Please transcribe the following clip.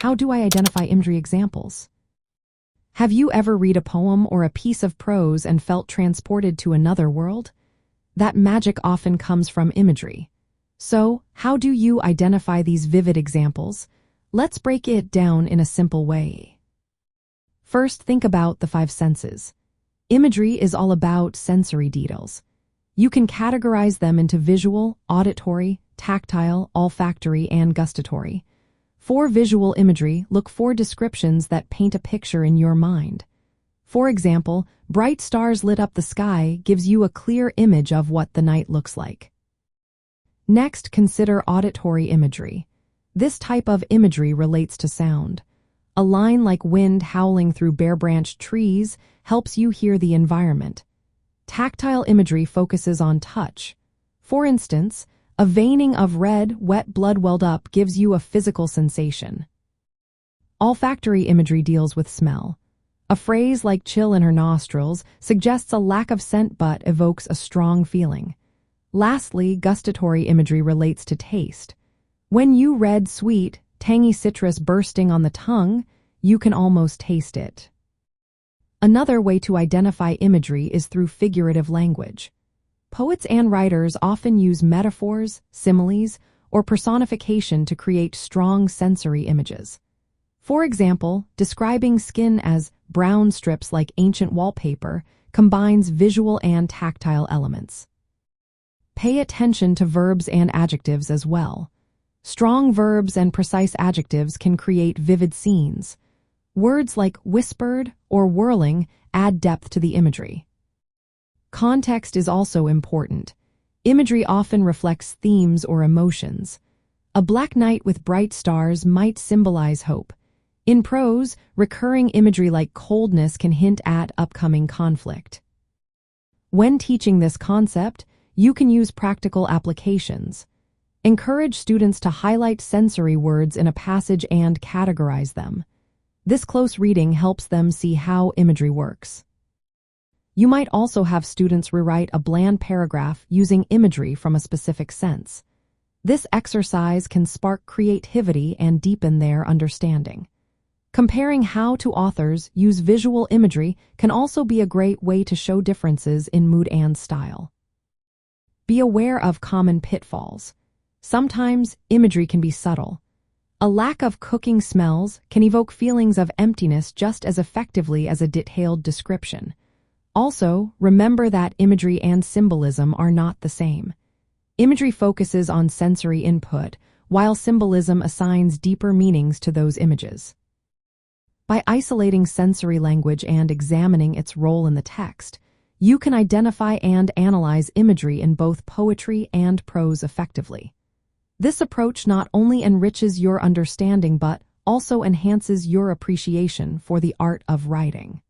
How do I identify imagery examples? Have you ever read a poem or a piece of prose and felt transported to another world? That magic often comes from imagery. So, how do you identify these vivid examples? Let's break it down in a simple way. First, think about the five senses. Imagery is all about sensory details. You can categorize them into visual, auditory, tactile, olfactory, and gustatory. For visual imagery, look for descriptions that paint a picture in your mind. For example, bright stars lit up the sky gives you a clear image of what the night looks like. Next, consider auditory imagery. This type of imagery relates to sound. A line like wind howling through bare-branched trees helps you hear the environment. Tactile imagery focuses on touch. For instance, a veining of red, wet blood welled up gives you a physical sensation. Olfactory imagery deals with smell. A phrase like chill in her nostrils suggests a lack of scent but evokes a strong feeling. Lastly, gustatory imagery relates to taste. When you read sweet, tangy citrus bursting on the tongue, you can almost taste it. Another way to identify imagery is through figurative language. Poets and writers often use metaphors, similes, or personification to create strong sensory images. For example, describing skin as brown strips like ancient wallpaper combines visual and tactile elements. Pay attention to verbs and adjectives as well. Strong verbs and precise adjectives can create vivid scenes. Words like whispered or whirling add depth to the imagery. Context is also important. Imagery often reflects themes or emotions. A black night with bright stars might symbolize hope. In prose, recurring imagery like coldness can hint at upcoming conflict. When teaching this concept, you can use practical applications. Encourage students to highlight sensory words in a passage and categorize them. This close reading helps them see how imagery works. You might also have students rewrite a bland paragraph using imagery from a specific sense. This exercise can spark creativity and deepen their understanding. Comparing how two authors use visual imagery can also be a great way to show differences in mood and style. Be aware of common pitfalls. Sometimes imagery can be subtle. A lack of cooking smells can evoke feelings of emptiness just as effectively as a detailed description. Also, remember that imagery and symbolism are not the same. Imagery focuses on sensory input, while symbolism assigns deeper meanings to those images. By isolating sensory language and examining its role in the text, you can identify and analyze imagery in both poetry and prose effectively. This approach not only enriches your understanding but also enhances your appreciation for the art of writing.